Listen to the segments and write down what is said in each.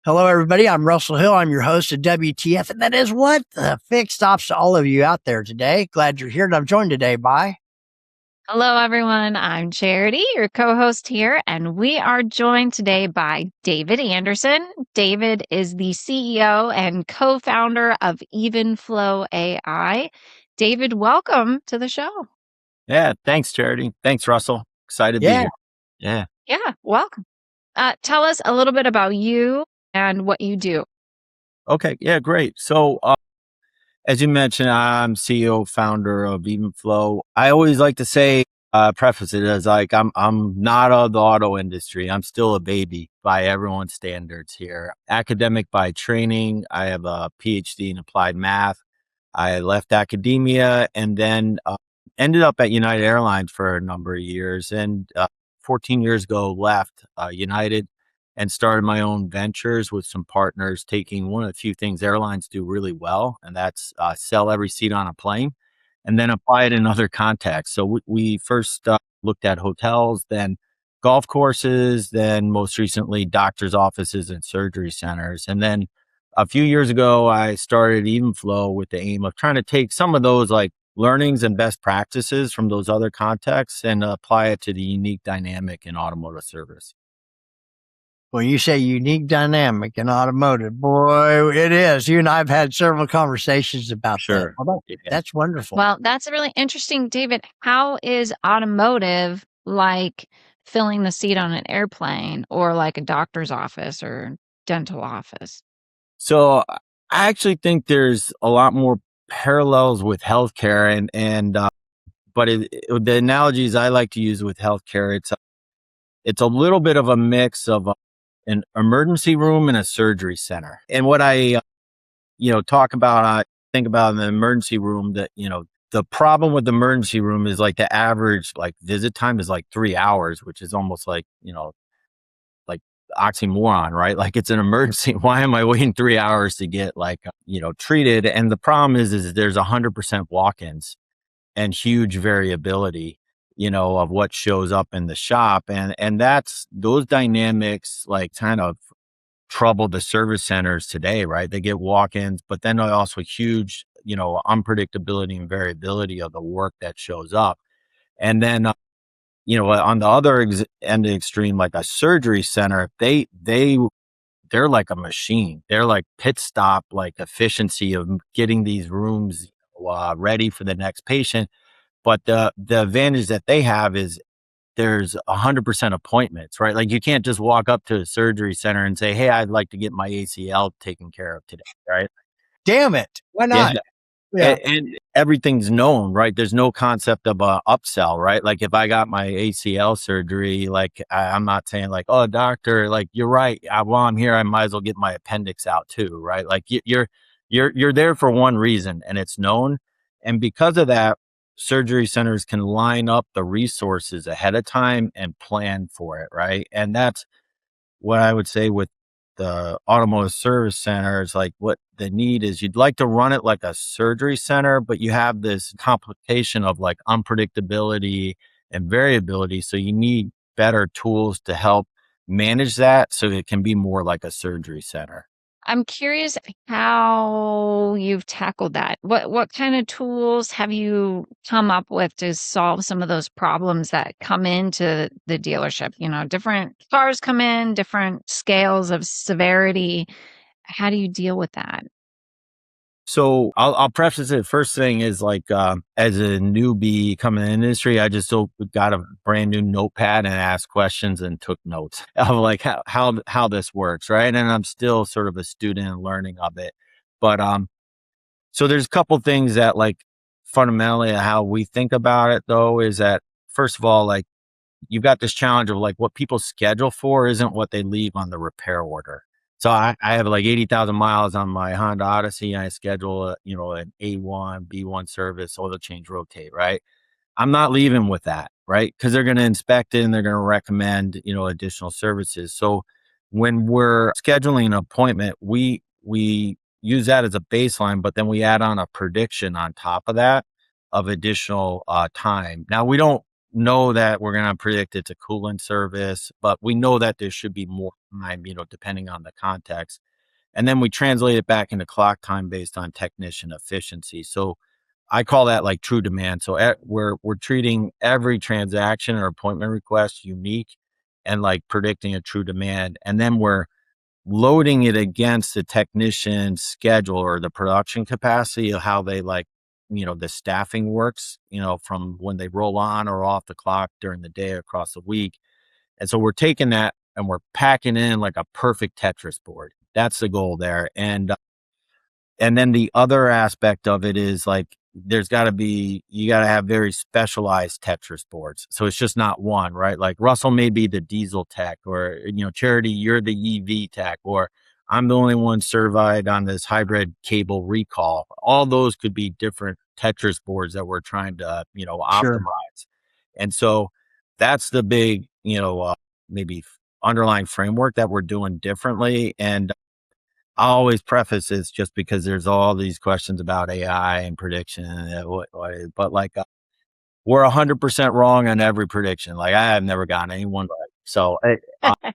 Hello, everybody. I'm Russell Hill. I'm your host of WTF, and that is what the fixed ops to all of you out there today. Glad you're here, and I'm joined today by. Hello, everyone. I'm Charity, your co host here, and we are joined today by David Anderson. David is the CEO and co founder of EvenFlow AI. David, welcome to the show. Yeah, thanks, Charity. Thanks, Russell. Excited to be here. Yeah. Yeah, welcome. Tell us a little bit about you and what you do. Okay. Yeah, great. So, as you mentioned, I'm CEO, founder of EvenFlow. I always like to say, preface it as like I'm not of the auto industry. I'm still a baby by everyone's standards here. Academic by training. I have a PhD in applied math. I left academia and then ended up at United Airlines for a number of years. And 14 years ago, left United and started my own ventures with some partners, taking one of the few things airlines do really well, and that's sell every seat on a plane and then apply it in other contexts. So we first looked at hotels, then golf courses, then most recently doctor's offices and surgery centers. And then a few years ago, I started EvenFlow with the aim of trying to take some of those like learnings and best practices from those other contexts and apply it to the unique dynamic in automotive service. When you say unique dynamic in automotive, boy, it is. You and I have had several conversations about Sure. that. Yeah. That's wonderful. Well, that's really interesting, David. How is automotive like filling the seat on an airplane or like a doctor's office or dental office? So I actually think there's a lot more parallels with healthcare but the analogies I like to use with healthcare, it's a little bit of a mix of an emergency room and a surgery center. And what I, talk about, I think about in the emergency room that, the problem with the emergency room is like the average like visit time is like 3 hours, which is almost like, like oxymoron, right? Like it's an emergency. Why am I waiting 3 hours to get treated? And the problem is there's 100% walk-ins and huge variability, of what shows up in the shop. And that's those dynamics like kind of trouble the service centers today, right? They get walk-ins, but then also huge, unpredictability and variability of the work that shows up. And then, on the other end of the extreme, like a surgery center, they're like a machine. They're like pit stop, like efficiency of getting these rooms ready for the next patient. But the advantage that they have is there's 100% appointments, right? Like you can't just walk up to a surgery center and say, "Hey, I'd like to get my ACL taken care of today," right? Damn it. Why not? Yeah. And everything's known, right? There's no concept of a upsell, right? Like if I got my ACL surgery, like I'm not saying like, "Oh, doctor, like you're right. While I'm here, I might as well get my appendix out too," right? Like you're there for one reason, and it's known. And because of that, surgery centers can line up the resources ahead of time and plan for it, right? And that's what I would say with the automotive service centers, like what the need is, you'd like to run it like a surgery center, but you have this complication of like unpredictability and variability. So you need better tools to help manage that so it can be more like a surgery center. I'm curious how you've tackled that. What kind of tools have you come up with to solve some of those problems that come into the dealership? Different cars come in, different scales of severity. How do you deal with that? So I'll preface it. First thing is like, as a newbie coming in the industry, I just got a brand new notepad and asked questions and took notes of like how this works. Right. And I'm still sort of a student and learning of it. But, so there's a couple things that like fundamentally how we think about it though, is that first of all, like you've got this challenge of like what people schedule for isn't what they leave on the repair order. So I have like 80,000 miles on my Honda Odyssey and I schedule an A1, B1 service, oil change, rotate, right? I'm not leaving with that, right? Because they're going to inspect it and they're going to recommend, additional services. So when we're scheduling an appointment, we use that as a baseline, but then we add on a prediction on top of that of additional time. Now we don't know that we're going to predict it's a coolant service, but we know that there should be more time, depending on the context. And then we translate it back into clock time based on technician efficiency. So I call that like true demand. So we're treating every transaction or appointment request unique and like predicting a true demand. And then we're loading it against the technician's schedule or the production capacity of how they like, the staffing works, from when they roll on or off the clock during the day across the week. And so we're taking that and we're packing in like a perfect Tetris board. That's the goal there. And then the other aspect of it is like, you got to have very specialized Tetris boards. So it's just not one, right? Like Russell may be the diesel tech, or, Charity, you're the EV tech, or I'm the only one certified on this hybrid cable recall. All those could be different Tetris boards that we're trying to, Sure. optimize. And so that's the big, maybe underlying framework that we're doing differently. And I always preface this just because there's all these questions about AI and prediction, but like we're 100% wrong on every prediction. Like I have never gotten anyone right. So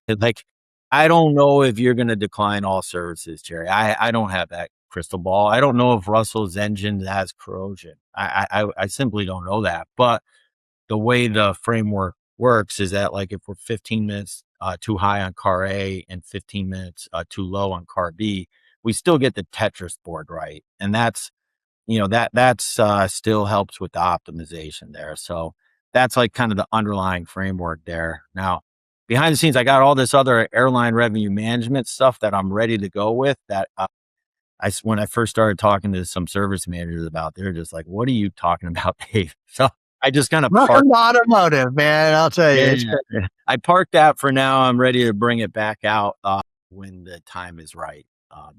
like, I don't know if you're going to decline all services, Jerry. I don't have that crystal ball. I don't know if Russell's engine has corrosion. I simply don't know that. But the way the framework works is that like if we're 15 minutes too high on car A and 15 minutes too low on car B, we still get the Tetris board right. And that's, that's still helps with the optimization there. So that's like kind of the underlying framework there. Now, behind the scenes, I got all this other airline revenue management stuff that I'm ready to go with that when I first started talking to some service managers about, they're just like, what are you talking about, Dave? So I just kind of Welcome to automotive, man. I'll tell you. yeah. I parked that for now. I'm ready to bring it back out when the time is right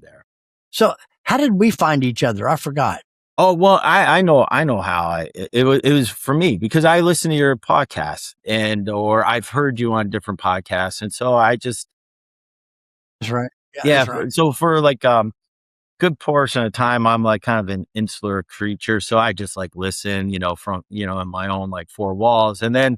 there. So how did we find each other? I forgot. Oh, well, I know how it was for me because I listen to your podcasts or I've heard you on different podcasts. And so I just, That's right. yeah. That's right. So for like, good portion of the time, I'm like kind of an insular creature. So I just like listen, from, in my own like four walls. And then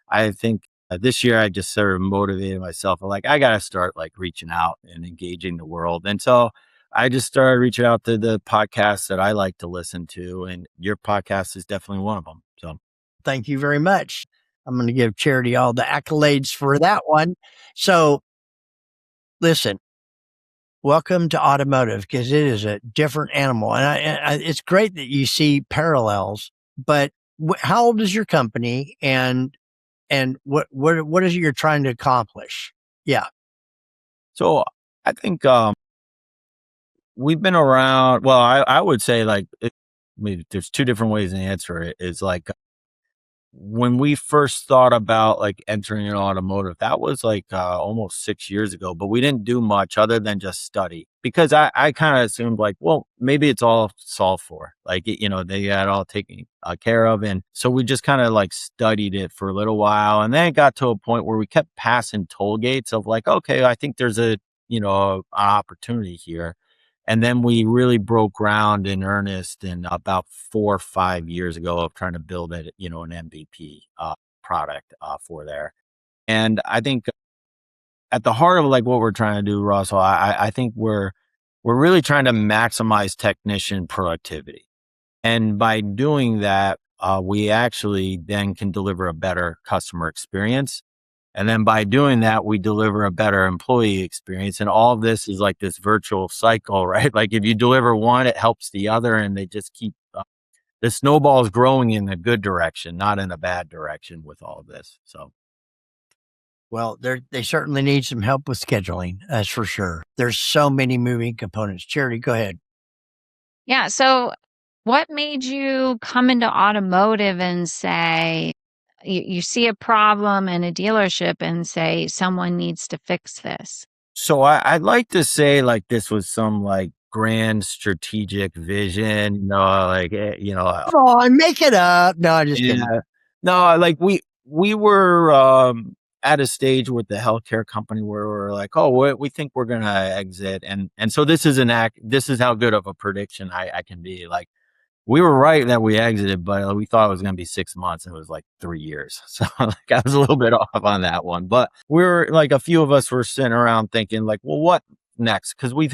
I think this year I just sort of motivated myself. Like, I got to start like reaching out and engaging the world. And so I just started reaching out to the podcasts that I like to listen to. And your podcast is definitely one of them. So Thank you very much. I'm going to give Charity all the accolades for that one. So listen, welcome to automotive because it is a different animal. And it's great that you see parallels, but how old is your company and what is it you're trying to accomplish? Yeah. So I think we've been around. Well, I would say like maybe there's two different ways to answer it. Is like when we first thought about like entering an automotive, that was like almost 6 years ago, but we didn't do much other than just study because I kind of assumed like, well, maybe it's all solved for, like, they got it all taken care of. And so we just kind of like studied it for a little while. And then it got to a point where we kept passing toll gates of like, okay, I think there's an opportunity here. And then we really broke ground in earnest in about 4 or 5 years ago of trying to build it, an MVP product for there. And I think at the heart of like what we're trying to do, Russell, I think we're really trying to maximize technician productivity. And by doing that, we actually then can deliver a better customer experience. And then by doing that, we deliver a better employee experience. And all of this is like this virtual cycle, right? Like if you deliver one, it helps the other, and they just keep the snowball is growing in a good direction, not in a bad direction with all of this. So, Well, they certainly need some help with scheduling. That's for sure. There's so many moving components. Charity, go ahead. Yeah. So what made you come into automotive and say, you see a problem in a dealership and say, someone needs to fix this? so I'd like to say like this was some like grand strategic vision, Come on, make it up. No, I'm just kidding. yeah. No, like we were at a stage with the healthcare company where we're like, oh, we think we're gonna exit, and so this is this is how good of a prediction I can be. Like we were right that we exited, but we thought it was going to be 6 months, and it was like 3 years. So like I was a little bit off on that one, but we were like, a few of us were sitting around thinking like, well, what next? Because we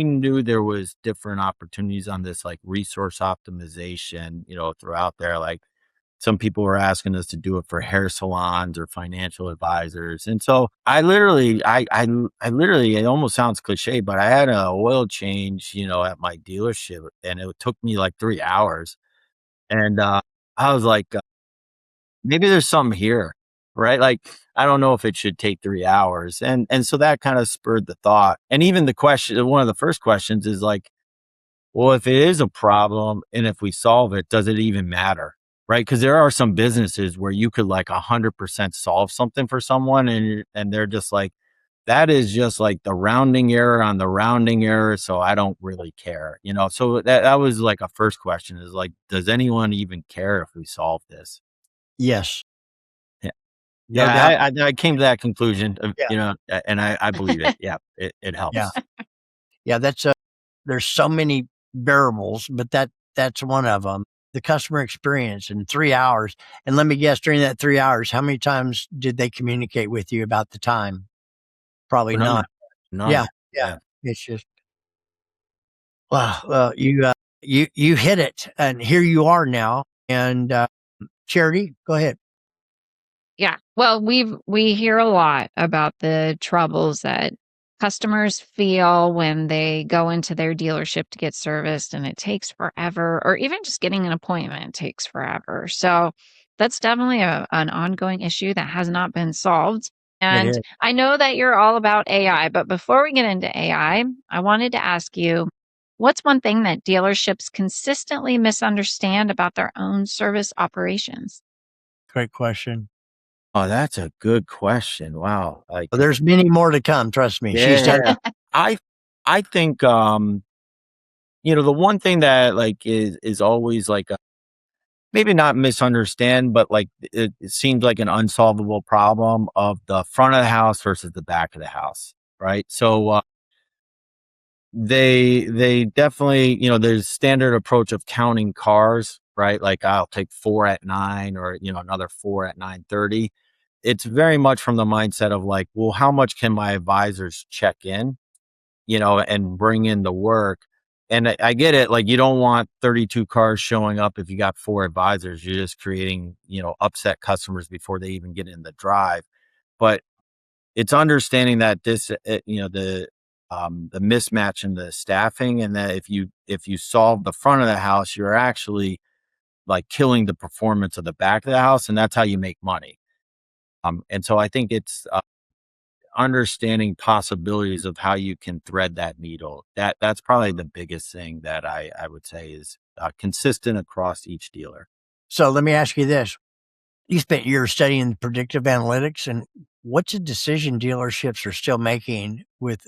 knew there was different opportunities on this like resource optimization, throughout there. Like some people were asking us to do it for hair salons or financial advisors. And so I literally, it almost sounds cliche, but I had an oil change, at my dealership, and it took me like 3 hours. And, I was like, maybe there's something here, right? Like, I don't know if it should take 3 hours. And so that kind of spurred the thought. And even one of the first questions is like, well, if it is a problem and if we solve it, does it even matter? Right? Because there are some businesses where you could like 100% solve something for someone, and they're just like, that is just like the rounding error on the rounding error. So I don't really care, So that was like a first question, is like, does anyone even care if we solve this? Yes. Yeah. No doubt. Yeah. I came to that conclusion, Yeah. and I believe it. Yeah. It Yeah. helps. Yeah. There's so many variables, but that's one of them. The customer experience in 3 hours. And let me guess, during that 3 hours, how many times did they communicate with you about the time? Probably None. not. Yeah. None. Yeah. Yeah. It's just, wow. Well, you hit it, and here you are now. And Charity, go ahead. Yeah. Well, we hear a lot about the troubles that customers feel when they go into their dealership to get serviced and it takes forever, or even just getting an appointment takes forever. So that's definitely an ongoing issue that has not been solved. It And is. I know that you're all about AI, but before we get into I wanted to ask you, what's one thing that dealerships consistently misunderstand about their own service operations? Great question. Oh, that's a good question. Wow. Like, Well, there's many more to come. Trust me. She's done. yeah. I I think, the one thing that like is always like, maybe not misunderstand, but like it seems like an unsolvable problem of the front of the house versus the back of the house, right? So, they definitely, there's standard approach of counting cars, right? Like, I'll take 4 at 9, or another 4 at 9:30. It's very much from the mindset of like, well, how much can my advisors check in, and bring in the work? And I get it. Like, you don't want 32 cars showing up if you got 4 advisors. You're just creating, upset customers before they even get in the drive. But it's understanding that the mismatch in the staffing, and that if you solve the front of the house, you're actually like killing the performance of the back of the house, and that's how you make money. And so I think it's, understanding possibilities of how you can thread that needle. That's probably the biggest thing that I would say is, consistent across each dealer. So let me ask you this. You spent years studying predictive analytics, and what's a decision dealerships are still making with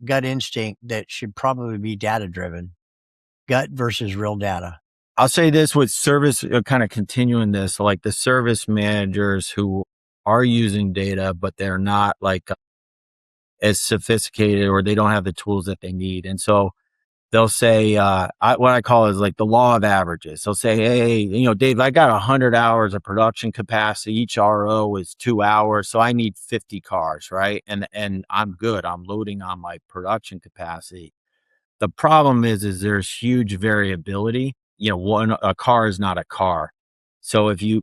gut instinct that should probably be data driven? Gut versus real data. I'll say this with service, kind of continuing this, like the service managers who are using data, but they're not like as sophisticated, or they don't have the tools that they need. And so they'll say, what I call is like the law of averages. They'll say, hey, Dave, I got 100 hours of production capacity. Each RO is 2 hours. So I need 50 cars, right? And I'm good. I'm loading on my production capacity. The problem is there's huge variability. A car is not a car. So if you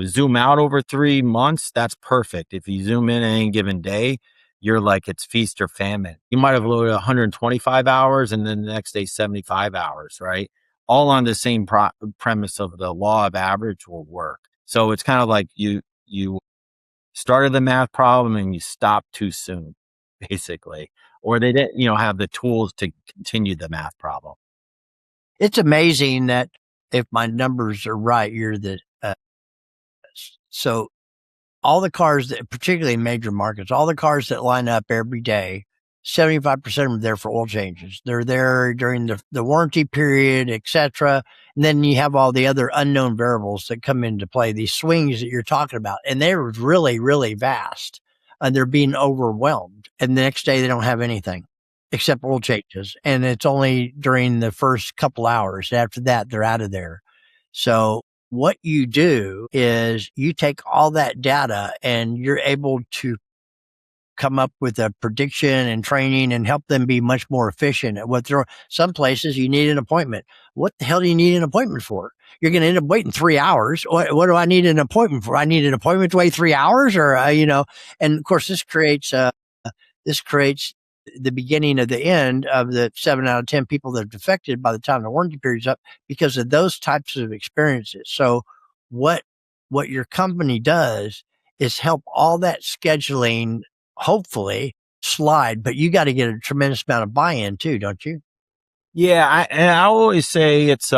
zoom out over 3 months, that's perfect. If you zoom in any given day, you're like, it's feast or famine. You might have loaded 125 hours and then the next day 75 hours, right? All on the same premise of the law of average will work. So it's kind of like you started the math problem and you stopped too soon, basically, or they didn't, have the tools to continue the math problem. It's amazing that if my numbers are right, you're the so all the cars that, particularly in major markets, all the cars that line up every day, 75% of them are there for oil changes. They're there during the warranty period, etc. And then you have all the other unknown variables that come into play, these swings that you're talking about. And they're really, really vast. And they're being overwhelmed. And the next day they don't have anything. except oil changes. And it's only during the first couple hours. After that, they're out of there. So what you do is you take all that data and you're able to come up with a prediction and training and help them be much more efficient at what they're. Some places you need an appointment. What the hell do you need an appointment for? You're going to end up waiting 3 hours. What do I need an appointment for? I need an appointment to wait 3 hours, or and of course this creates the beginning of the end of the 7 out of 10 people that are defected by the time the warranty period's up because of those types of experiences. So what your company does is help all that scheduling hopefully slide, but you got to get a tremendous amount of buy-in too, don't you? Yeah, I always say it's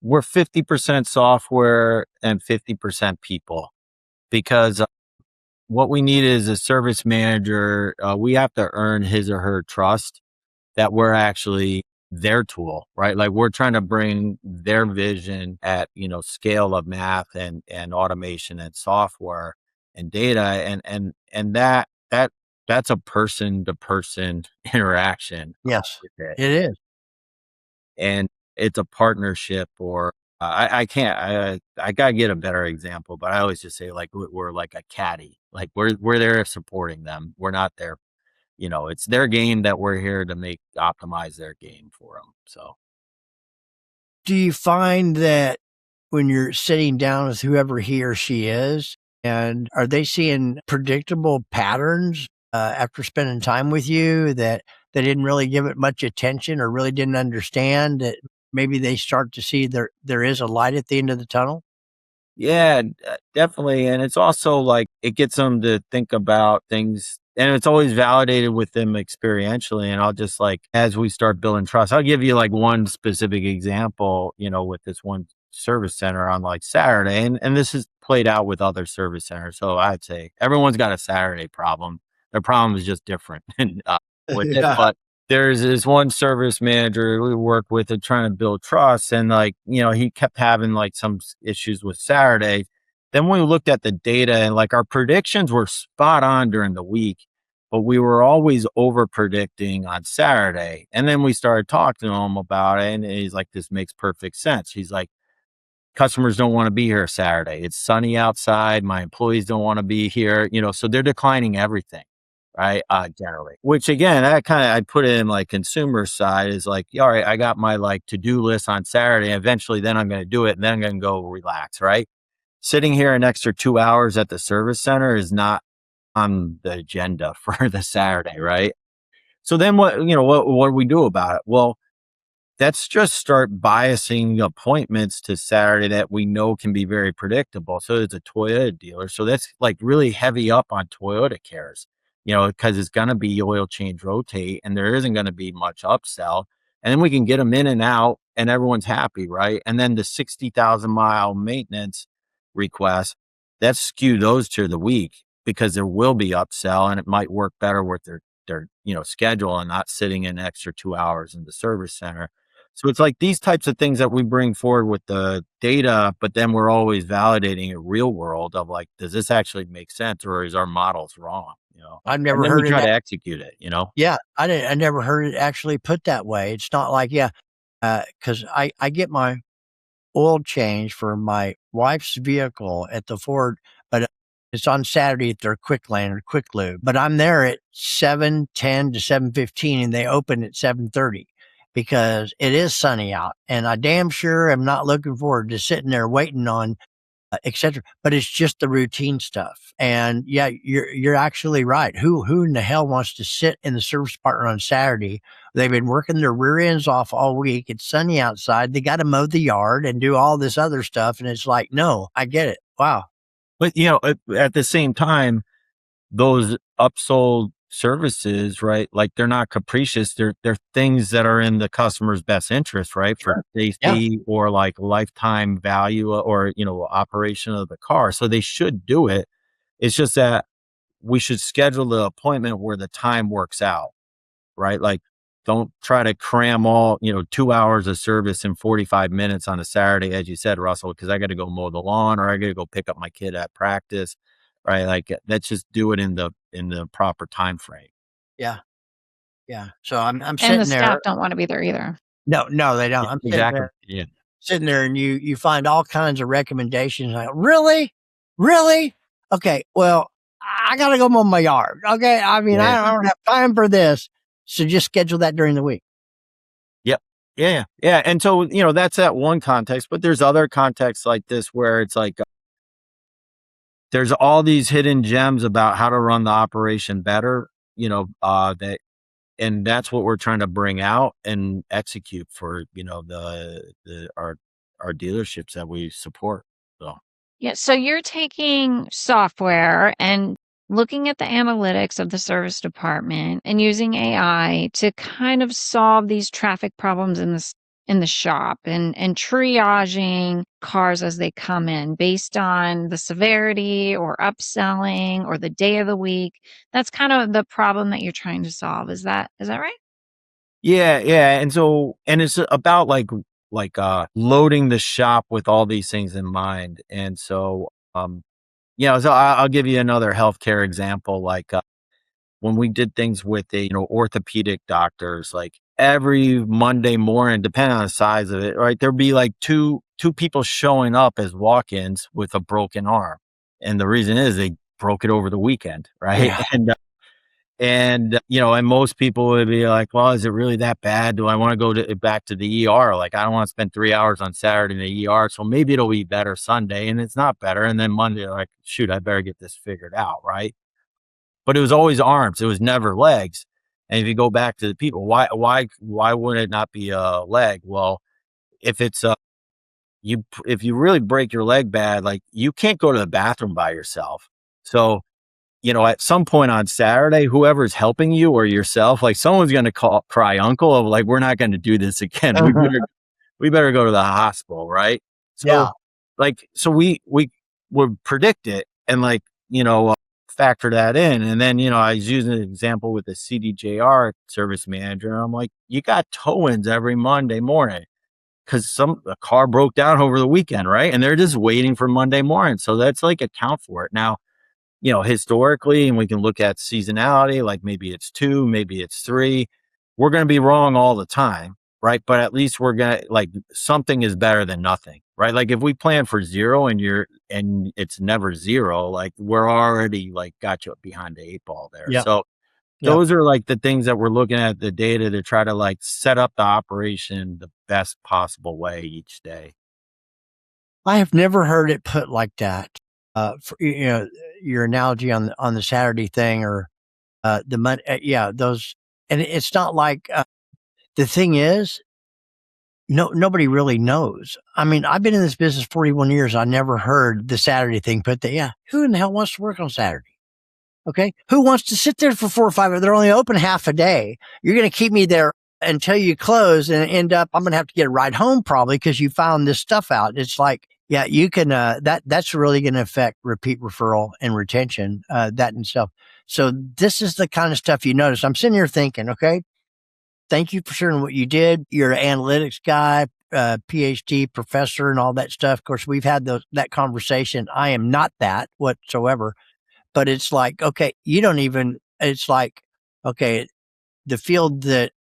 we're 50% software and 50% people, because what we need is a service manager. We have to earn his or her trust that we're actually their tool, right? Like we're trying to bring their vision at, scale of math and automation and software and data. And that's a person to person interaction. Yes, With it. it is. And it's a partnership, or I can't, I gotta get a better example, but I always just say like, we're like a caddy, like we're there supporting them. We're not there. It's their game that we're here to optimize their game for them. So Do you find that when you're sitting down with whoever he or she is, and are they seeing predictable patterns after spending time with you that they didn't really give it much attention or really didn't understand, that maybe they start to see there is a light at the end of the tunnel? yeah, definitely. And it's also like it gets them to think about things, and it's always validated with them experientially. And I'll just like, as we start building trust, I'll give you like one specific example, with this one service center on like Saturday. And this is played out with other service centers. So I'd say everyone's got a Saturday problem. Their problem is just different and, with it. Yeah. But there's this one service manager we work with and trying to build trust. And like, he kept having like some issues with Saturday. Then we looked at the data and like our predictions were spot on during the week, but we were always over predicting on Saturday. And then we started talking to him about it. And he's like, this makes perfect sense. He's like, customers don't want to be here Saturday. It's sunny outside. My employees don't want to be here, so they're declining everything. Right. Generally, which again, I put it in like consumer side is like, all right, I got my like to-do list on Saturday. Eventually, then I'm going to do it. And then I'm going to go relax. Right. Sitting here an extra 2 hours at the service center is not on the agenda for the Saturday. Right. So then what do we do about it? Well, let's just start biasing appointments to Saturday that we know can be very predictable. So it's a Toyota dealer. So that's like really heavy up on Toyota cares, because it's going to be oil change rotate and there isn't going to be much upsell. And then we can get them in and out and everyone's happy, right? And then the 60,000-mile maintenance request, let's skew those to the week because there will be upsell and it might work better with their schedule and not sitting an extra 2 hours in the service center. So it's like these types of things that we bring forward with the data, but then we're always validating a real world of like, does this actually make sense or is our models wrong? I've And never then we heard try it. to execute it. Yeah, I never heard it actually put that way. It's not like, because I get my oil change for my wife's vehicle at the Ford, but it's on Saturday at their Quick Lane or Quick Lube. But I'm there at 7:10 to 7:15, and they open at 7:30 because it is sunny out, and I damn sure am not looking forward to sitting there waiting on etc. But it's just the routine stuff. And yeah, you're actually right. Who in the hell wants to sit in the service department on Saturday? They've been working their rear ends off all week. It's sunny outside. They got to mow the yard and do all this other stuff. And it's like, no, I get it. Wow. But at the same time, those upsold services, right? Like they're not capricious. They're things that are in the customer's best interest, right? For Sure. Yeah. safety or like lifetime value or, operation of the car. So they should do it. It's just that we should schedule the appointment where the time works out, right? Like don't try to cram all, 2 hours of service in 45 minutes on a Saturday, as you said, Russell, because I got to go mow the lawn or I got to go pick up my kid at practice. Right. Like let's just do it in the proper time frame. Yeah. Yeah. So I'm And the sitting staff there. don't want to be there either. No, they don't. I'm Exactly. Yeah. sitting there, and you find all kinds of recommendations. Like, really, really? Okay. Well, I gotta go mow my yard. Okay. I mean, Yeah. I don't have time for this. So just schedule that during the week. Yep. Yeah. Yeah. And so, that's that one context, but there's other contexts like this where it's like, there's all these hidden gems about how to run the operation better, and that's what we're trying to bring out and execute for, our dealerships that we support. So, Yeah. So you're taking software and looking at the analytics of the service department and using AI to kind of solve these traffic problems in the shop and triaging cars as they come in based on the severity or upselling or the day of the week. That's kind of the problem that you're trying to solve. Is that right? yeah, yeah. And it's about loading the shop with all these things in mind. And so, I'll give you another healthcare example. Like, when we did things with orthopedic doctors, like every Monday morning, depending on the size of it, right, there'd be like two people showing up as walk-ins with a broken arm. And the reason is they broke it over the weekend, right? Yeah. And most people would be like, well, is it really that bad? Do I want to go back to the ER? Like, I don't want to spend 3 hours on Saturday in the ER. So maybe it'll be better Sunday, and it's not better. And then Monday, like, shoot, I better get this figured out. Right. But it was always arms. It was never legs. And if you go back to the people, why would it not be a leg? Well, if it's if you really break your leg bad, like, you can't go to the bathroom by yourself. So, at some point on Saturday, whoever's helping you or yourself, like, someone's going to cry uncle of like, we're not going to do this again. We better go to the hospital. Right. So, Yeah. we would predict it and, like, factor that in. And then, I was using an example with the CDJR service manager. And I'm like, you got tow-ins every Monday morning because a car broke down over the weekend. Right. And they're just waiting for Monday morning. So that's like account for it. Now, historically, and we can look at seasonality, like maybe it's 2, maybe it's 3. We're going to be wrong all the time, right? But at least we're going to, like, something is better than nothing, right? Like, if we plan for 0 and it's never 0, like, we're already like got you behind the 8 ball there. Yep. So Yep. those are like the things that we're looking at the data to try to like set up the operation the best possible way each day. I have never heard it put like that. Your analogy on the Saturday thing or the Monday, yeah, those, and it's not like the thing is, nobody really knows. I mean, I've been in this business 41 years. I never heard the Saturday thing put there. Yeah, who in the hell wants to work on Saturday? Okay, who wants to sit there for 4 or 5 hours? They're only open half a day. You're going to keep me there until you close, and end up I'm going to have to get a ride home probably because you found this stuff out. It's like, yeah, you can. That's really going to affect repeat referral and retention. That in itself. So this is the kind of stuff you notice. I'm sitting here thinking, okay, thank you for sharing what you did. You're an analytics guy, PhD professor, and all that stuff. Of course, we've had that conversation. I am not that whatsoever. But it's like, okay, it's like, okay, the field that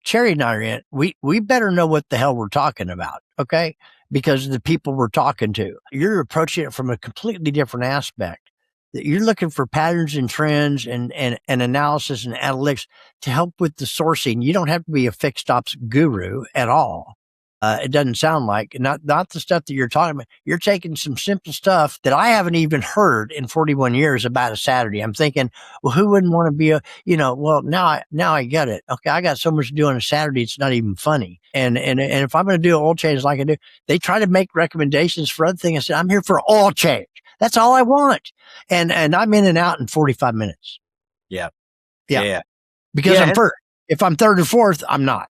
Cherry and I are in, we better know what the hell we're talking about, okay? Because of the people we're talking to. You're approaching it from a completely different aspect. That you're looking for patterns and trends and analysis and analytics to help with the sourcing. You don't have to be a FixedOPS guru at all. It doesn't sound like not the stuff that you're talking about. You're taking some simple stuff that I haven't even heard in 41 years about a Saturday. I'm thinking, well, who wouldn't want to be well, now I get it. Okay. I got so much to do on a Saturday. It's not even funny. And if I'm going to do an oil change like I do, they try to make recommendations for other things. I said, I'm here for oil change. That's all I want. And I'm in and out in 45 minutes. Yeah. Yeah. Yeah. Because Yeah. I'm first. If I'm third or fourth, I'm not.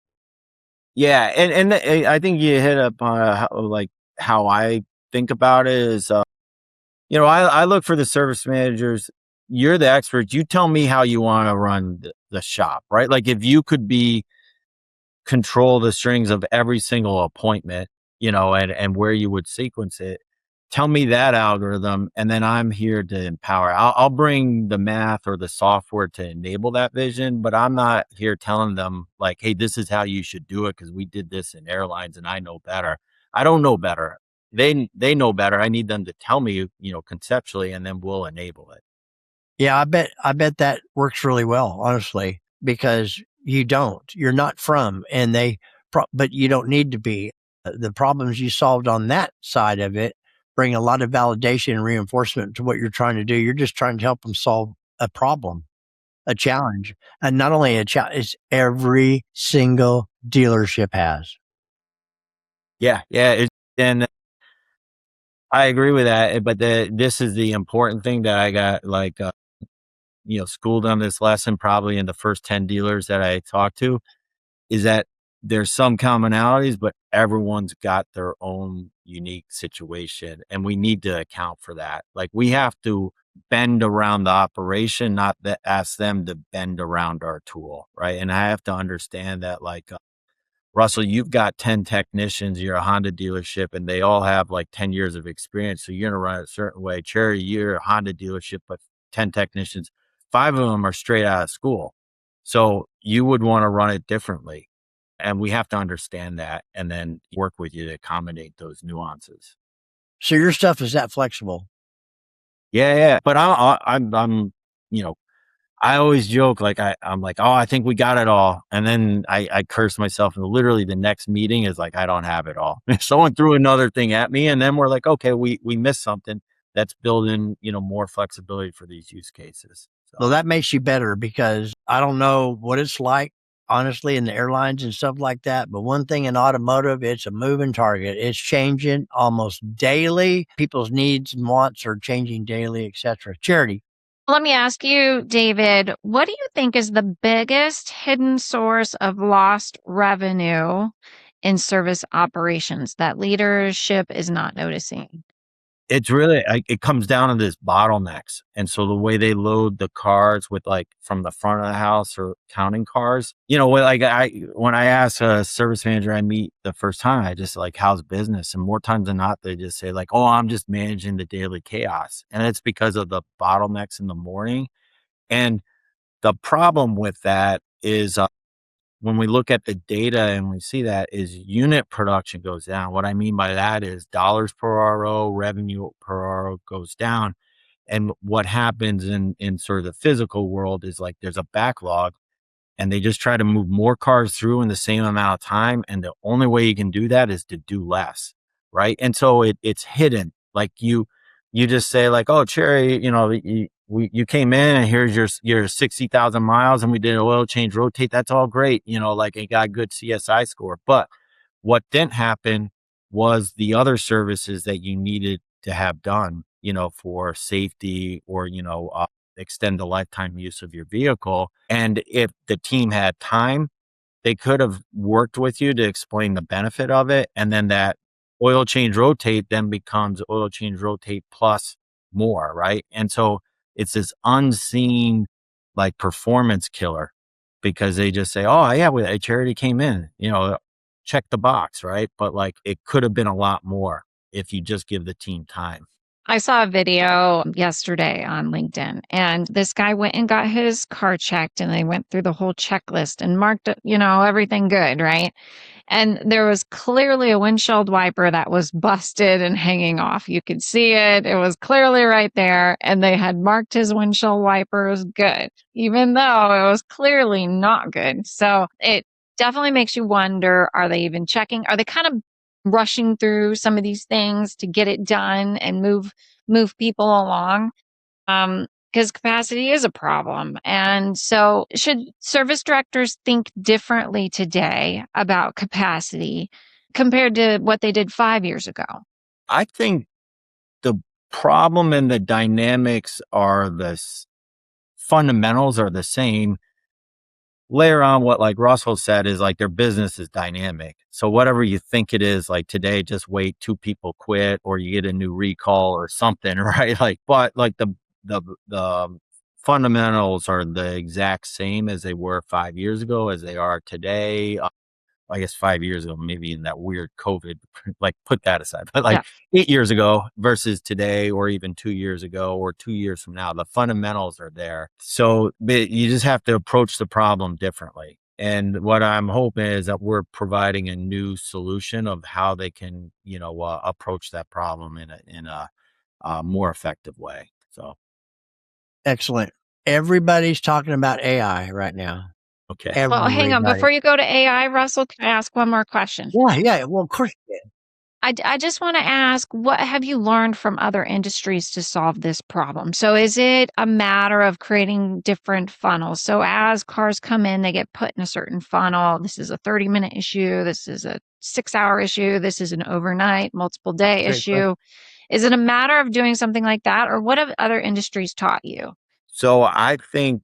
Yeah, and I think you hit up how I think about it is, I look for the service managers. You're the expert. You tell me how you want to run the shop, right? Like, if you could control the strings of every single appointment, and where you would sequence it, tell me that algorithm, and then I'm here to empower. I'll bring the math or the software to enable that vision, but I'm not here telling them like, hey, this is how you should do it because we did this in airlines and I know better. I don't know better. They know better. I need them to tell me, conceptually, and then we'll enable it. Yeah, I bet that works really well, honestly, because you're not from, and but you don't need to be. The problems you solved on that side of it bring a lot of validation and reinforcement to what you're trying to do. You're just trying to help them solve a problem, a challenge, and not only a challenge, it's every single dealership has. Yeah, yeah, and I agree with that. But this is the important thing that I got like schooled on this lesson probably in the first 10 dealers that I talked to, is that there's some commonalities, but everyone's got their own unique situation. And we need to account for that. Like we have to bend around the operation, not ask them to bend around our tool. Right. And I have to understand that like, Russell, you've got 10 technicians, you're a Honda dealership, and they all have like 10 years of experience. So you're going to run it a certain way. Cherry, you're a Honda dealership, but 10 technicians, 5 of them are straight out of school. So you would want to run it differently. And we have to understand that and then work with you to accommodate those nuances. So your stuff is that flexible. Yeah, yeah. But I'm, I always joke like I'm like, oh, I think we got it all, and then I curse myself, and literally the next meeting is like I don't have it all. Someone threw another thing at me, and then we're like, okay, we missed something that's building more flexibility for these use cases. So. Well, that makes you better because I don't know what it's like, honestly, in the airlines and stuff like that. But one thing in automotive, it's a moving target. It's changing almost daily. People's needs and wants are changing daily, etc. Charity. Let me ask you, David, what do you think is the biggest hidden source of lost revenue in service operations that leadership is not noticing? It's really it comes down to this bottlenecks. And so the way they load the cars with like from the front of the house or counting cars, when I ask a service manager I meet the first time, I just like, how's business? And more times than not, they just say like, oh, I'm just managing the daily chaos. And it's because of the bottlenecks in the morning. And the problem with that is when we look at the data and we see that is unit production goes down. What I mean by that is dollars per RO, revenue per RO goes down. And what happens in sort of the physical world is like there's a backlog and they just try to move more cars through in the same amount of time. And the only way you can do that is to do less. Right. And so it's hidden. Like you just say like, oh, Cherry, you came in and here's your 60,000 miles and we did an oil change rotate. That's all great. Like it got a good CSI score. But what didn't happen was the other services that you needed to have done, for safety or, extend the lifetime use of your vehicle. And if the team had time, they could have worked with you to explain the benefit of it. And then that oil change rotate then becomes oil change rotate plus more, right? And so it's this unseen like performance killer because they just say, oh yeah, a charity came in, check the box, right? But like it could have been a lot more if you just give the team time. I saw a video yesterday on LinkedIn, and this guy went and got his car checked, and they went through the whole checklist and marked, everything good, right? And there was clearly a windshield wiper that was busted and hanging off. You could see it. It was clearly right there. And they had marked his windshield wipers good, even though it was clearly not good. So it definitely makes you wonder, are they even checking? Are they kind of rushing through some of these things to get it done and move people along? Because capacity is a problem. And so should service directors think differently today about capacity compared to what they did 5 years ago? I think the problem and the dynamics fundamentals are the same. Layer on what like Russell said is like their business is dynamic. So whatever you think it is, like today, just wait, 2 people quit or you get a new recall or something, right? Like, but like the fundamentals are the exact same as they were 5 years ago, as they are today. I guess 5 years ago, maybe in that weird COVID, like put that aside, but like Yeah. 8 years ago versus today, or even 2 years ago, or 2 years from now, the fundamentals are there. So you just have to approach the problem differently. And what I'm hoping is that we're providing a new solution of how they can, approach that problem in a more effective way. So, Excellent. Everybody's talking about AI right now. okay. Well, hang on. Everybody. Before you go to AI, Russell, can I ask one more question? Yeah, yeah. Well, of course you can. I just want to ask, what have you learned from other industries to solve this problem? So is it a matter of creating different funnels? So as cars come in, they get put in a certain funnel. This is a 30-minute issue. This is a 6-hour issue. This is an overnight, multiple day Great question. issue. Is it a matter of doing something like that? Or what have other industries taught you? So I think,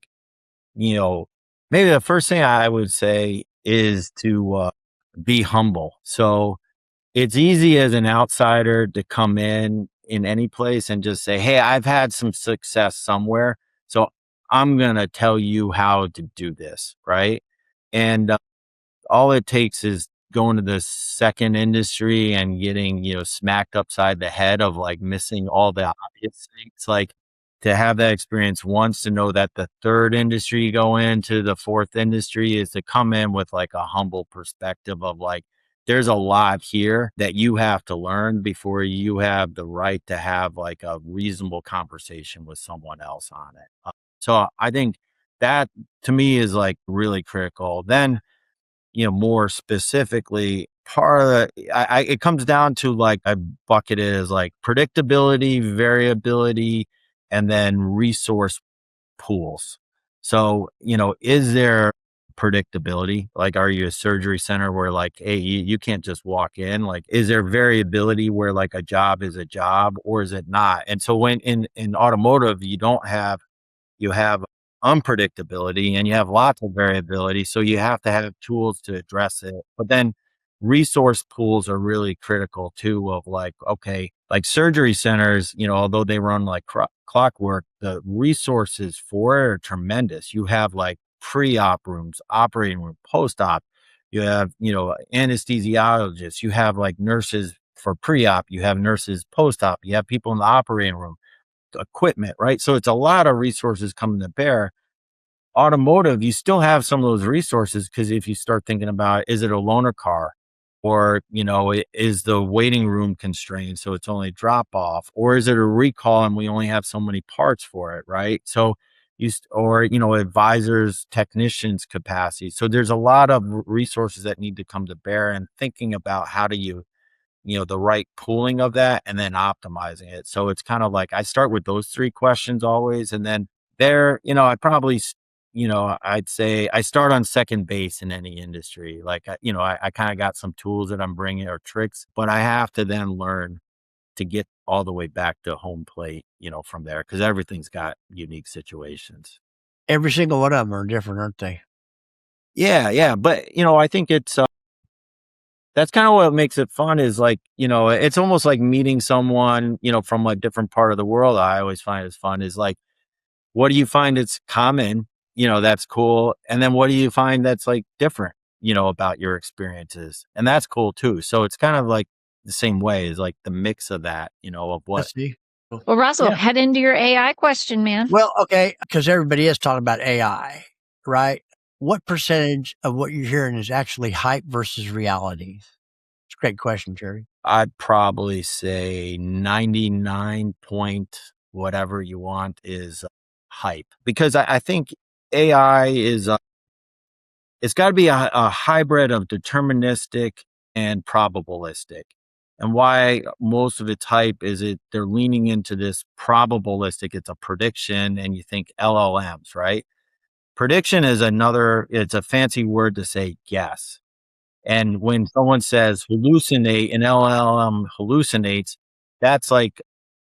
maybe the first thing I would say is to be humble. So it's easy as an outsider to come in any place and just say, "Hey, I've had some success somewhere, so I'm going to tell you how to do this." Right. And all it takes is going to the second industry and getting, smacked upside the head of like missing all the obvious things. Like, to have that experience once, to know that the third industry you go into, the fourth industry, is to come in with like a humble perspective of like, there's a lot here that you have to learn before you have the right to have like a reasonable conversation with someone else on it. So I think that, to me, is like really critical. Then, more specifically, part of it comes down to, like, I bucket it as like predictability, variability, and then resource pools. So, is there predictability? Like, are you a surgery center where like, hey, you can't just walk in? Like, is there variability where like a job is a job, or is it not? And so when in automotive, you have unpredictability and you have lots of variability. So you have to have tools to address it. But then resource pools are really critical too, of like, okay, like surgery centers, although they run like clockwork, the resources for it are tremendous. You have like pre-op rooms, operating room, post-op. You have, anesthesiologists. You have like nurses for pre-op. You have nurses post-op. You have people in the operating room, equipment, right? So it's a lot of resources coming to bear. Automotive, you still have some of those resources, because if you start thinking about, is it a loaner car, or, is the waiting room constrained, so it's only drop off, or is it a recall and we only have so many parts for it, right? So or, advisors, technicians capacity. So there's a lot of resources that need to come to bear, and thinking about how do you, the right pooling of that and then optimizing it. So it's kind of like I start with those three questions always. And then I probably, I'd say I start on second base in any industry. Like, I kind of got some tools that I'm bringing, or tricks, but I have to then learn to get all the way back to home plate, from there, because everything's got unique situations. Every single one of them are different, aren't they? Yeah. Yeah. But, I think that's kind of what makes it fun, is like, it's almost like meeting someone, from a different part of the world. I always find it's fun, is like, what do you find that's common? That's cool. And then what do you find that's like different, about your experiences? And that's cool too. So it's kind of like the same way, is like the mix of that, of what. Let's see. Well, Russell, Yeah. head into your AI question, man. Well, okay, because everybody is talking about AI, right? What percentage of what you're hearing is actually hype versus reality? It's a great question, Jerry. I'd probably say 99 point whatever you want is hype, because I think AI is it's got to be a hybrid of deterministic and probabilistic. And why most of its hype is they're leaning into this probabilistic. It's a prediction, and you think LLMs, right? Prediction is it's a fancy word to say guess. And when someone says hallucinate, an LLM hallucinates, that's like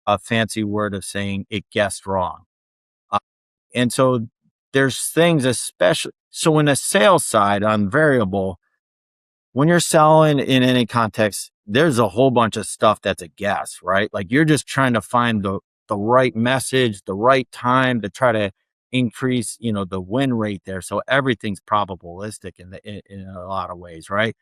a fancy word of saying it guessed wrong. And so there's things, especially so in a sales side on variable, when you're selling in any context, there's a whole bunch of stuff that's a guess, right? Like, you're just trying to find the right message, the right time to try to increase, the win rate there. So everything's probabilistic in a lot of ways, right?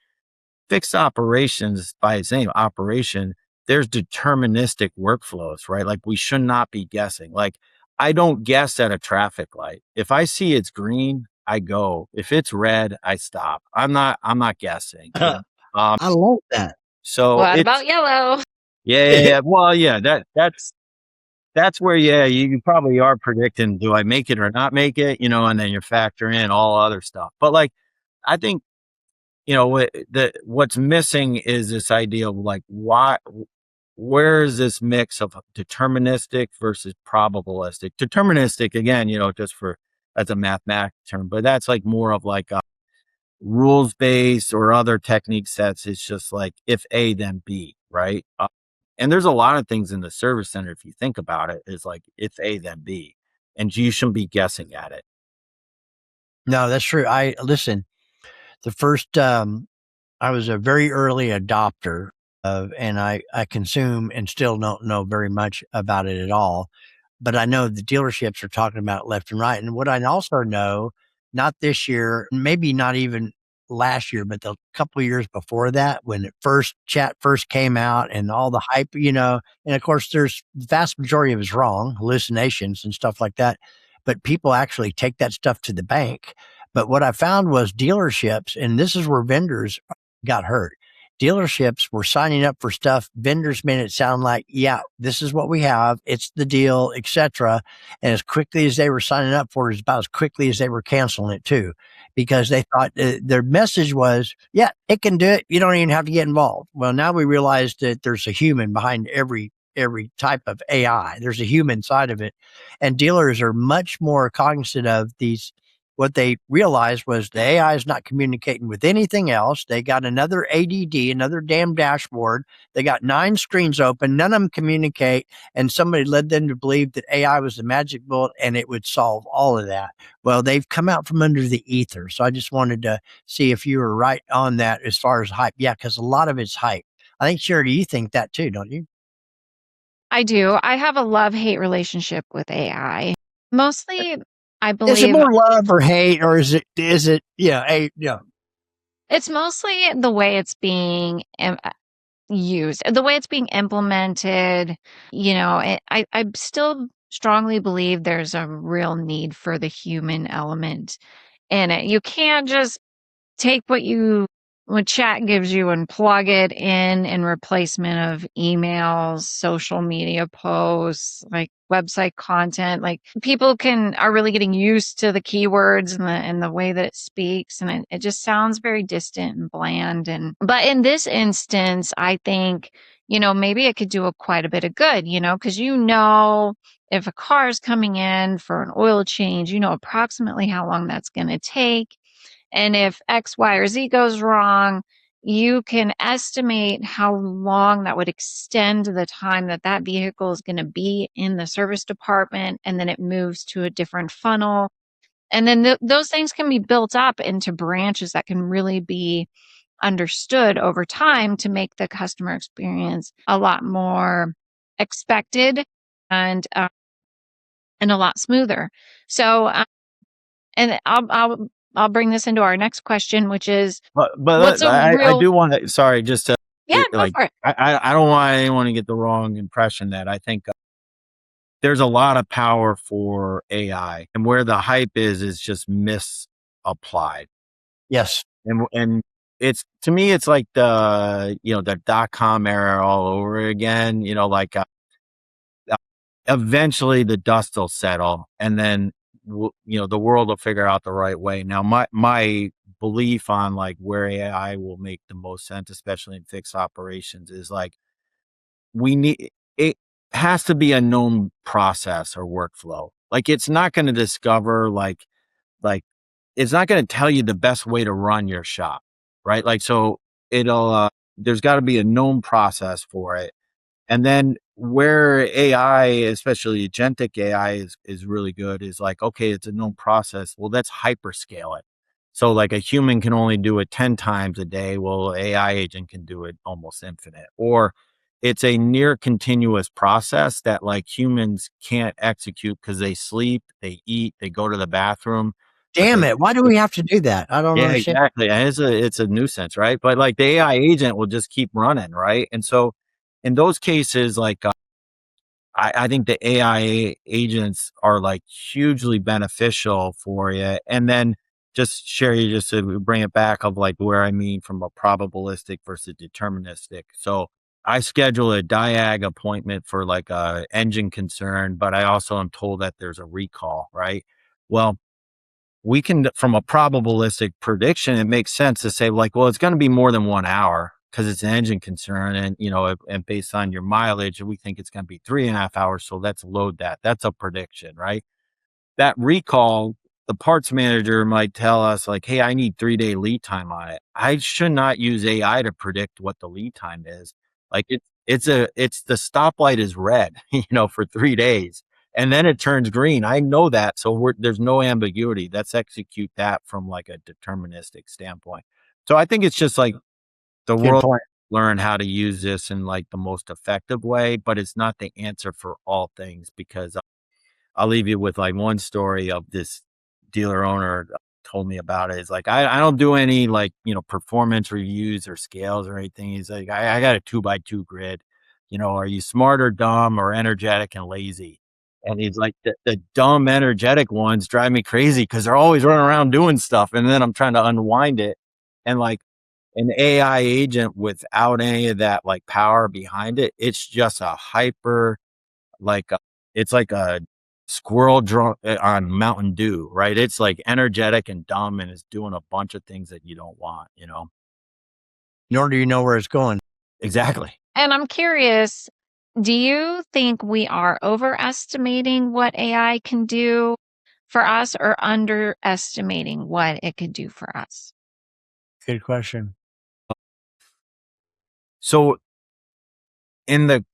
fixed operations, by its name, operation, there's deterministic workflows, right? Like we should not be guessing. Like I don't guess at a traffic light. If I see it's green, I go. If it's red, I stop. I'm not guessing. I love that. So What it's about yellow? yeah. Well, yeah, that's where, yeah, you probably are predicting, do I make it or not make it, and then you factor in all other stuff. But like, I think, what's missing is this idea of like, where is this mix of deterministic versus probabilistic? Deterministic, again, just as a mathematical term, but that's like more of like a rules based or other technique sets. It's just like if A, then B, right? And there's a lot of things in the service center, if you think about it, is like if A, then B, and you shouldn't be guessing at it. No, that's true. Listen, the first, I was a very early adopter of, and I consume and still don't know very much about it at all. But I know the dealerships are talking about it left and right. And what I also know, not this year, maybe not even last year, but the couple of years before that, when chat first came out and all the hype, and of course there's the vast majority of it is wrong, hallucinations and stuff like that. But people actually take that stuff to the bank. But what I found was dealerships, and this is where vendors got hurt. Dealerships were signing up for stuff. Vendors made it sound like, yeah, this is what we have. It's the deal, etc. And as quickly as they were signing up for it, about as quickly as they were canceling it too, because they thought their message was, yeah, it can do it. You don't even have to get involved. Well, now we realize that there's a human behind every type of AI. There's a human side of it. And dealers are much more cognizant of these. What they realized was the AI is not communicating with anything else. They got another ADD, another damn dashboard. They got 9 screens open. None of them communicate. And somebody led them to believe that AI was the magic bullet and it would solve all of that. Well, they've come out from under the ether. So I just wanted to see if you were right on that as far as hype. Yeah, because a lot of it's hype. I think, Charity, you think that too, don't you? I do. I have a love-hate relationship with AI. Mostly, I Is it believe more love or hate, or yeah, it's mostly the way it's being used, the way it's being implemented. I still strongly believe there's a real need for the human element in it. You can't just take what chat gives you and plug it in replacement of emails, social media posts, like website content. Like people are really getting used to the keywords and the way that it speaks, and it just sounds very distant and bland. But in this instance, I think maybe it could do quite a bit of good. Because if a car is coming in for an oil change, approximately how long that's going to take. And if X, Y, or Z goes wrong, you can estimate how long that would extend the time that vehicle is going to be in the service department. And then it moves to a different funnel. And then those things can be built up into branches that can really be understood over time to make the customer experience a lot more expected and a lot smoother. So, and I'll bring this into our next question, which is, But what's a I real? do want to. Sorry, just to Yeah, go like, for it. I don't want anyone to get the wrong impression that I think there's a lot of power for AI, and where the hype is just misapplied. yes. And it's, to me, it's like the .com era all over again. Like eventually the dust will settle, and then the world will figure out the right way. Now, my belief on like where AI will make the most sense, especially in fixed operations, is like it has to be a known process or workflow. Like it's not going to discover like it's not going to tell you the best way to run your shop, right? Like so it'll there's got to be a known process for it. And then where AI, especially agentic AI, is really good is like, okay, it's a known process. Well, let's hyperscale it. So like a human can only do it 10 times a day. Well, AI agent can do it almost infinite. Or it's a near continuous process that like humans can't execute because they sleep, they eat, they go to the bathroom. damn it. Why do we have to do that? I don't Yeah, understand. exactly. And it's a nuisance, right? But like the AI agent will just keep running, right? And so in those cases, like I think the AI agents are like hugely beneficial for you. And then just share you just to bring it back of like where I mean from a probabilistic versus deterministic. So I schedule a diag appointment for like a engine concern, but I also am told that there's a recall, right? Well, we can, from a probabilistic prediction, it makes sense to say like, well, it's going to be more than 1 hour because it's an engine concern. And, and based on your mileage, we think it's going to be 3.5 hours. So let's load that. That's a prediction, right? That recall, the parts manager might tell us like, hey, I need 3-day lead time on it. I should not use AI to predict what the lead time is. Like it's the stoplight is red, for 3 days and then it turns green. I know that. So there's no ambiguity. Let's execute that from like a deterministic standpoint. So I think it's just like the Good world point. learn how to use this in like the most effective way, but it's not the answer for all things because I'll leave you with like one story of this dealer owner told me about it. It's like, I don't do any like, performance reviews or scales or anything. He's like, I got a 2x2 grid. Are you smart or dumb or energetic and lazy? And he's like, the dumb, energetic ones drive me crazy because they're always running around doing stuff. And then I'm trying to unwind it. And like an AI agent without any of that like power behind it, it's just a hyper like, it's like a squirrel drunk on Mountain Dew, right? It's like energetic and dumb and it's doing a bunch of things that you don't want? Nor do you know where it's going. Exactly. And I'm curious, do you think we are overestimating what AI can do for us or underestimating what it could do for us? Good question. So in the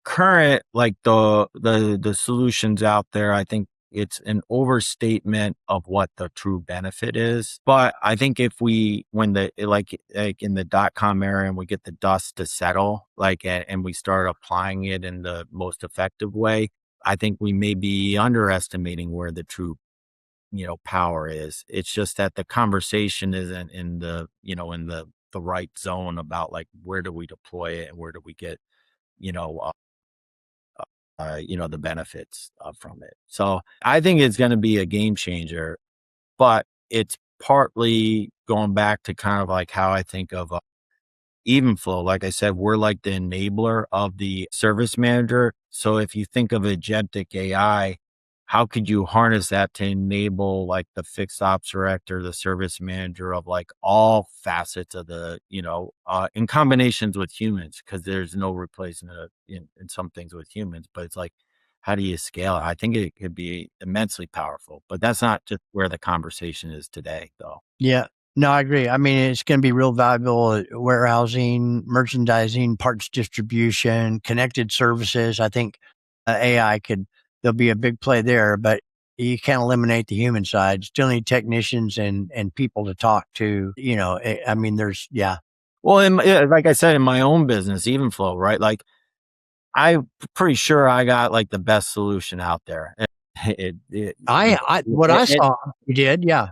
current, like the solutions out there, I think it's an overstatement of what the true benefit is. But I think if we, when the like in the .com era, and we get the dust to settle, like and we start applying it in the most effective way, I think we may be underestimating where the true power is. It's just that the conversation isn't in the right zone about like where do we deploy it and where do we get you know the benefits from it. So I think it's going to be a game changer, but it's partly going back to kind of like how I think of EvenFlow. Like I said, we're like the enabler of the service manager. So if you think of agentic AI, how could you harness that to enable like the fixed ops director, the service manager of like all facets of in combinations with humans? Cause there's no replacing it in some things with humans, but it's like, how do you scale it? I think it could be immensely powerful, but that's not just where the conversation is today though. Yeah. No, I agree. I mean, it's going to be real valuable at warehousing, merchandising, parts distribution, connected services. I think AI there'll be a big play there, but you can't eliminate the human side. Still need technicians and people to talk to. I mean, yeah. Well, like I said, in my own business, EvenFlow, right? Like I'm pretty sure I got like the best solution out there. What I It saw, you did. Yeah.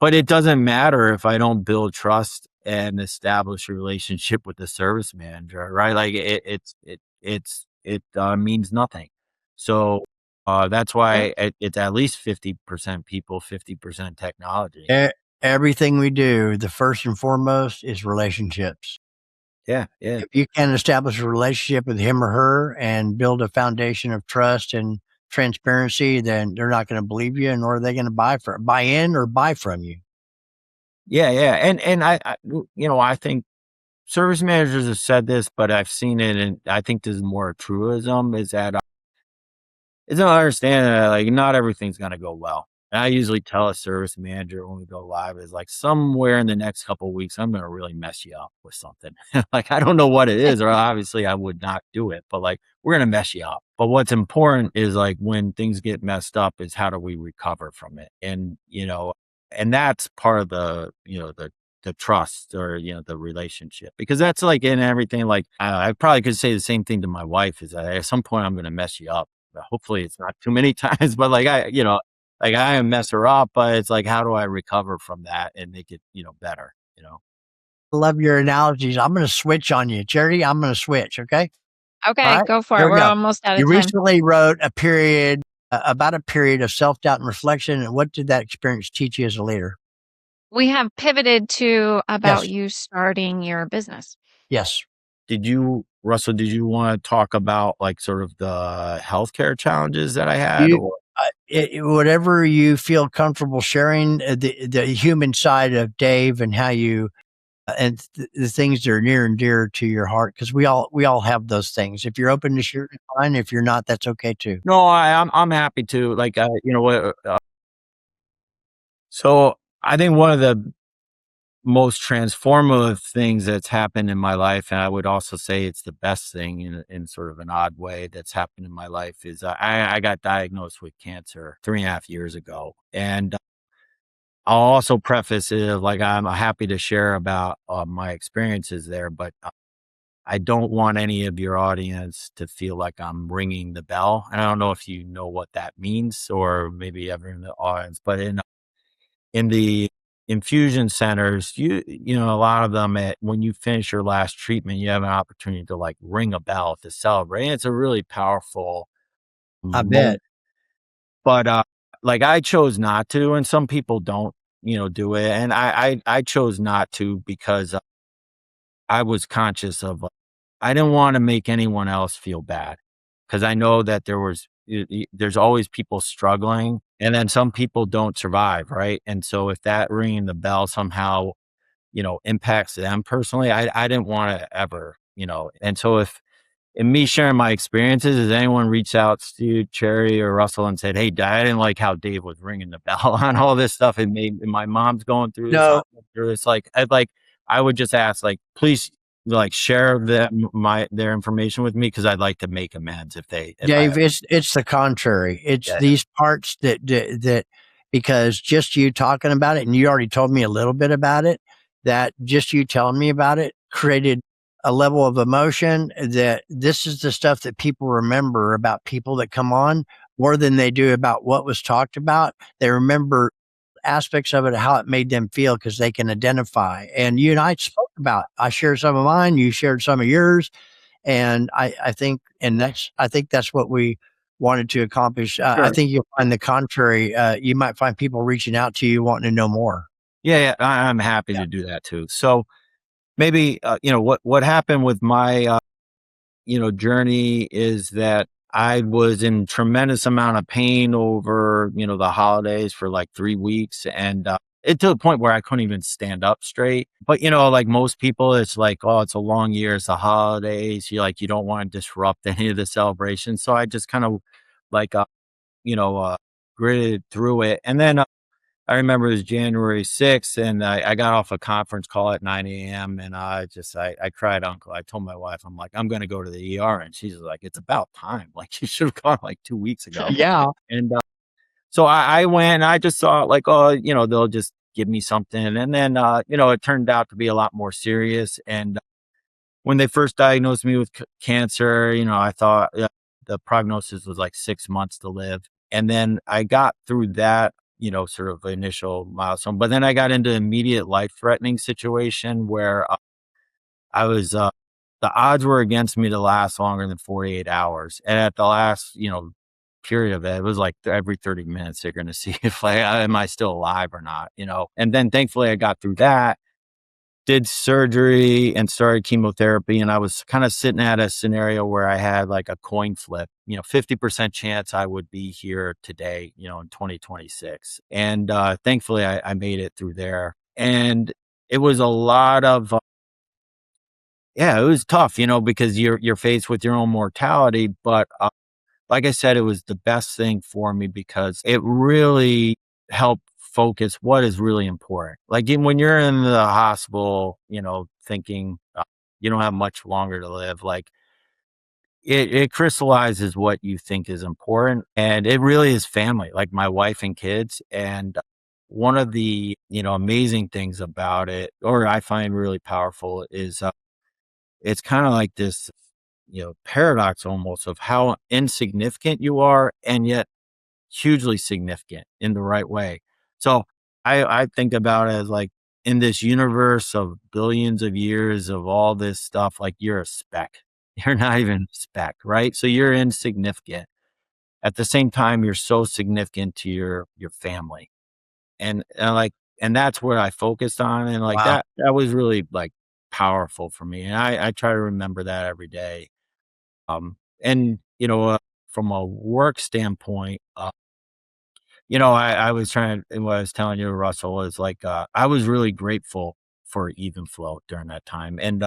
but it doesn't matter if I don't build trust and establish a relationship with the service manager, right? Like it means nothing. So that's Yep. why it's at least 50% people, 50% technology. Everything we do, the first and foremost is relationships. Yeah, yeah. If you can establish a relationship with him or her and build a foundation of trust and transparency, then they're not going to believe you, nor are they going to buy in or buy from you. Yeah, yeah. And I think service managers have said this, but I've seen it, and I think this is more a truism, is that it's not understanding that like not everything's gonna go well. And I usually tell a service manager when we go live is like somewhere in the next couple of weeks, I'm gonna really mess you up with something. Like I don't know what it is, or obviously I would not do it, but like we're gonna mess you up. But what's important is like when things get messed up is how do we recover from it? And that's part of the trust or the relationship, because that's like in everything. Like I probably could say the same thing to my wife is that at some point I'm going to mess you up. Hopefully it's not too many times, but like like I am mess her up, but it's like, how do I recover from that and make it, better, I love your analogies. I'm going to switch on you, Charity. I'm going to switch. Okay. All Okay, right. go for Here it. we We're go. almost out of You time. recently wrote about a period of self doubt and reflection. And what did that experience teach you as a leader? We have pivoted to Yes. about you starting your business. Yes. Russell, did you want to talk about like sort of the healthcare challenges that I had, You, or? whatever you feel comfortable sharing, the human side of Dave and how you and the things that are near and dear to your heart, because we all have those things. If you're open to share, fine. If you're not, that's okay too. No, I'm happy to, like, what, so I think one of the most transformative things that's happened in my life, and I would also say it's the best thing in sort of an odd way that's happened in my life, is I got diagnosed with cancer 3.5 years ago. And I'll also preface it like I'm happy to share about my experiences there, but I don't want any of your audience to feel like I'm ringing the bell. And I don't know if you know what that means, or maybe everyone in the audience, but in the infusion centers, a lot of them, when you finish your last treatment, you have an opportunity to like ring a bell to celebrate. And it's a really powerful I moment. bet. But like I chose not to, and some people don't, do it. And I chose not to because I was conscious of, I didn't want to make anyone else feel bad, because I know that there's always people struggling, and then some people don't survive, right? And so if that ringing the bell somehow, impacts them personally, I didn't want to ever, and so if in me sharing my experiences, has anyone reached out to you, Cherry or Russell, and said, "Hey, I didn't like how Dave was ringing the bell on all this stuff. It made my mom's going through this. I'm No, going through this." I would just ask, like, please, like, share their information with me, because I'd like to make amends if I Dave, it's the contrary. It's yeah, these parts that because just you talking about it, and you already told me a little bit about it, that just you telling me about it created a level of emotion that this is the stuff that people remember about people that come on more than they do about what was talked about. They remember aspects of it, how it made them feel, because they can identify. And you and I spoke about, I shared some of mine, you shared some of yours, and I think that's what we wanted to accomplish. I sure. think you'll find the contrary. You might find people reaching out to you wanting to know more. Yeah, yeah, I'm happy Yeah. to do that too. So maybe, what happened with my journey is that I was in tremendous amount of pain over, the holidays for like 3 weeks. And it to the point where I couldn't even stand up straight. But, like most people, it's like, oh, it's a long year. It's the holidays. You don't want to disrupt any of the celebrations. So I just kind of like, you know, uh, gritted through it. And then I remember it was January 6th, and I got off a conference call at 9 a.m. and I cried uncle. I told my wife, I'm like, I'm going to go to the ER. And she's like, it's about time. Like, you should have gone like 2 weeks ago. Yeah. And so I went, and I just thought like, oh, they'll just give me something. And then, it turned out to be a lot more serious. And when they first diagnosed me with cancer, I thought the prognosis was like 6 months to live. And then I got through that, sort of initial milestone. But then I got into immediate life threatening situation where I was, the odds were against me to last longer than 48 hours. And at the last, period of it, it was like every 30 minutes, they're going to see if am I still alive or not, and then thankfully I got through that, did surgery and started chemotherapy. And I was kind of sitting at a scenario where I had like a coin flip, 50% chance I would be here today, in 2026. And thankfully I made it through there. And it was a lot of, yeah, it was tough, because you're faced with your own mortality. But like I said, it was the best thing for me because it really helped focus what is really important. Like when you're in the hospital, thinking you don't have much longer to live, like it crystallizes what you think is important. And it really is family, like my wife and kids. And one of the, amazing things about it, or I find really powerful, is it's kind of like this, paradox almost of how insignificant you are, and yet hugely significant in the right way. So I think about it as like in this universe of billions of years of all this stuff, like you're a speck. You're not even a speck, right? So you're insignificant. At the same time, you're so significant to your family. And that's where I focused on, and like Wow. that was really like powerful for me. And I try to remember that every day. And from a work standpoint, I was trying, and what I was telling you, Russell, is like, I was really grateful for EvenFlow during that time. And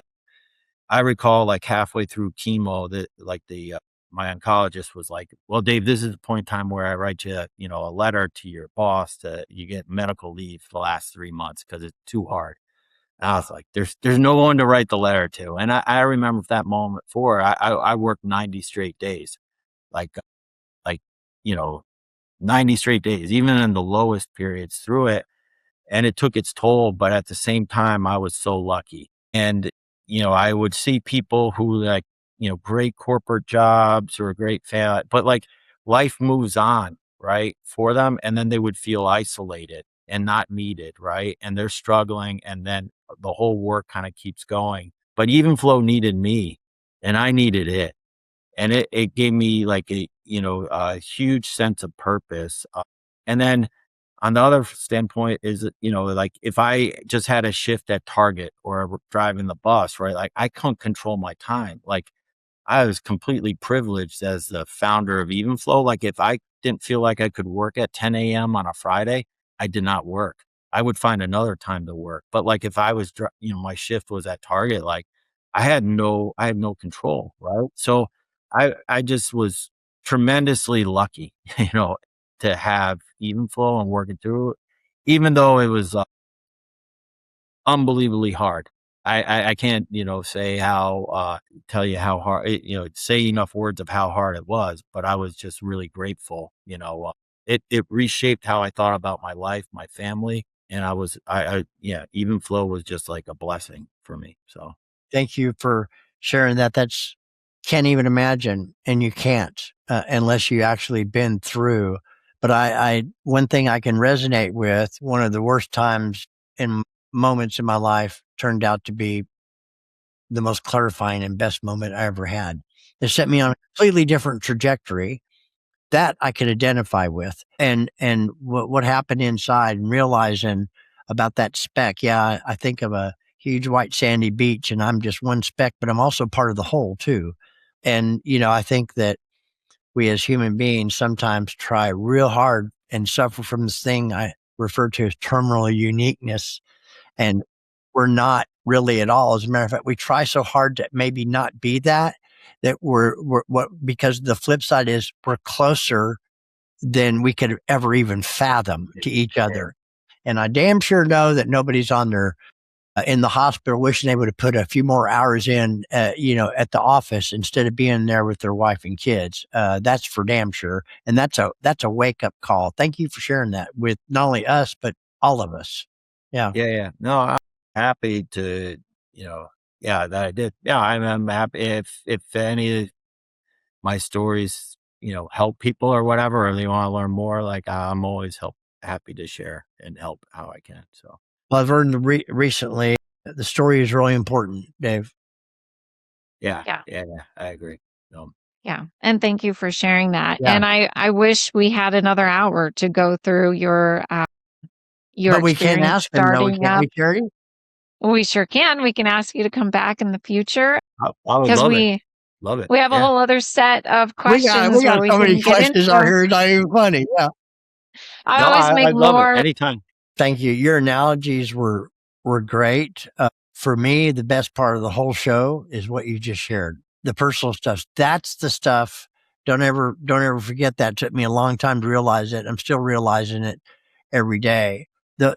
I recall like halfway through chemo that like my oncologist was like, well, Dave, this is the point in time where I write you, a letter to your boss to you get medical leave for the last 3 months because it's too hard. And I was like, there's no one to write the letter to. And I remember that moment for I worked 90 straight days, like, like, you know, 90 straight days, even in the lowest periods through it. And it took its toll. But at the same time, I was so lucky. And, I would see people who like, great corporate jobs or great family, but like life moves on, right, for them. And then they would feel isolated and not needed, right? And they're struggling. And then the whole work kind of keeps going. But Evenflow needed me and I needed it. And it gave me like a huge sense of purpose. And then on the other standpoint is that, like if I just had a shift at Target or driving the bus, right? Like I couldn't control my time. Like I was completely privileged as the founder of Evenflow. Like if I didn't feel like I could work at 10 a.m. on a Friday, I did not work. I would find another time to work. But like if I was, my shift was at Target, like I had no control. Right. So I just was tremendously lucky, to have Evenflow and working through it, even though it was unbelievably hard. I can't, say tell you how hard, say enough words of how hard it was, but I was just really grateful. It reshaped how I thought about my life, my family, and yeah, Evenflow was just like a blessing for me. So Thank you for sharing that. That's can't even imagine, and you can't unless you actually been through. But one thing I can resonate with, one of the worst times in moments in my life turned out to be the most clarifying and best moment I ever had. It set me on a completely different trajectory that I could identify with, and what happened inside, and realizing about that speck. Yeah, I think of a huge white sandy beach, and I'm just one speck, but I'm also part of the whole too. And I think that we as human beings sometimes try real hard and suffer from this thing I refer to as terminal uniqueness, and we're not really at all. As a matter of fact, we try so hard to maybe not be that, that we're what, because the flip side is we're closer than we could ever even fathom to each other. And I damn sure know that nobody's on their in the hospital wishing they would have put a few more hours in, at the office instead of being there with their wife and kids. That's for damn sure. And that's a wake up call. Thank you for sharing that with not only us, but all of us. Yeah. yeah, yeah. No, I'm happy to, yeah, that I did. Yeah, I'm happy if any of my stories, help people or whatever, or they want to learn more, like I'm always happy to share and help how I can. So Well, I've learned recently the story is really important, Dave. yeah, Yeah. yeah, yeah, I agree. Um, Yeah. And thank you for sharing that. Yeah. And I wish we had another hour to go through your But we can't experience ask them though, starting can't up. we, Charity? We sure can. We can ask you to come back in the future I would because love it. we Love it. we have a Yeah. whole other set of We questions where got we so many can get questions out into. here. It's not even funny. Yeah. I No, always make I love it. more. Anytime. Thank you. Your analogies were great. For me, the best part of the whole show is what you just shared. The personal stuff. That's the stuff. Don't ever forget that. It took me a long time to realize it. I'm still realizing it every day.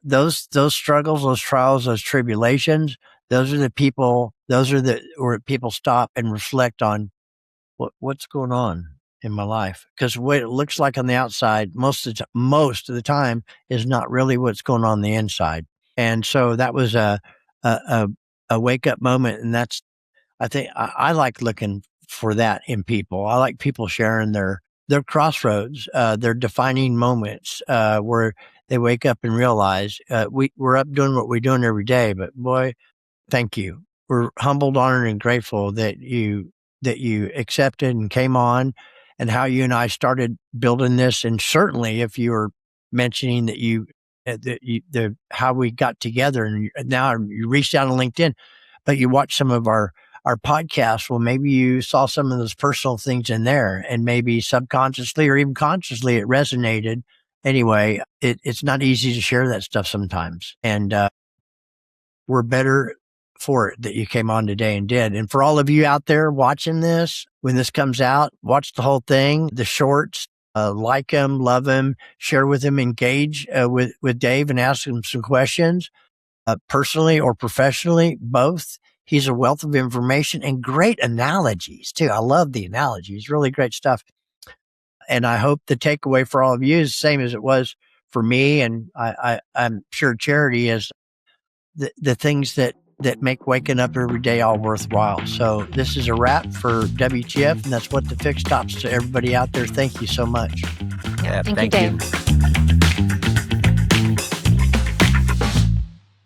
Those struggles, those trials, those tribulations, those are the people, where people stop and reflect on what's going on in my life. Because what it looks like on the outside, most of the time, is not really what's going on the inside. And so that was a, a, a wake up moment. And I think I like looking for that in people. I like people sharing their they're crossroads. They're defining moments where they wake up and realize we're up doing what we're doing every day. But boy, thank you. We're humbled, honored, and grateful that you accepted and came on, and how you and I started building this. And certainly, if you were mentioning that how we got together, and now you reached out on LinkedIn, but you watched some of our podcasts. Well, maybe you saw some of those personal things in there, and maybe subconsciously or even consciously it resonated. Anyway, it's not easy to share that stuff sometimes, and we're better for it that you came on today and did. And for all of you out there watching this, when this comes out, watch the whole thing, the shorts, like him, love him, share with him, engage with Dave and ask him some questions, personally or professionally, both. He's a wealth of information and great analogies too. I love the analogies, really great stuff. And I hope the takeaway for all of you is the same as it was for me. And I'm sure Charity is the things that make waking up every day all worthwhile. So this is a wrap for WTF, and that's what the FixedOPS to everybody out there. Thank you so much. Yeah, thank you, thank you. Dave.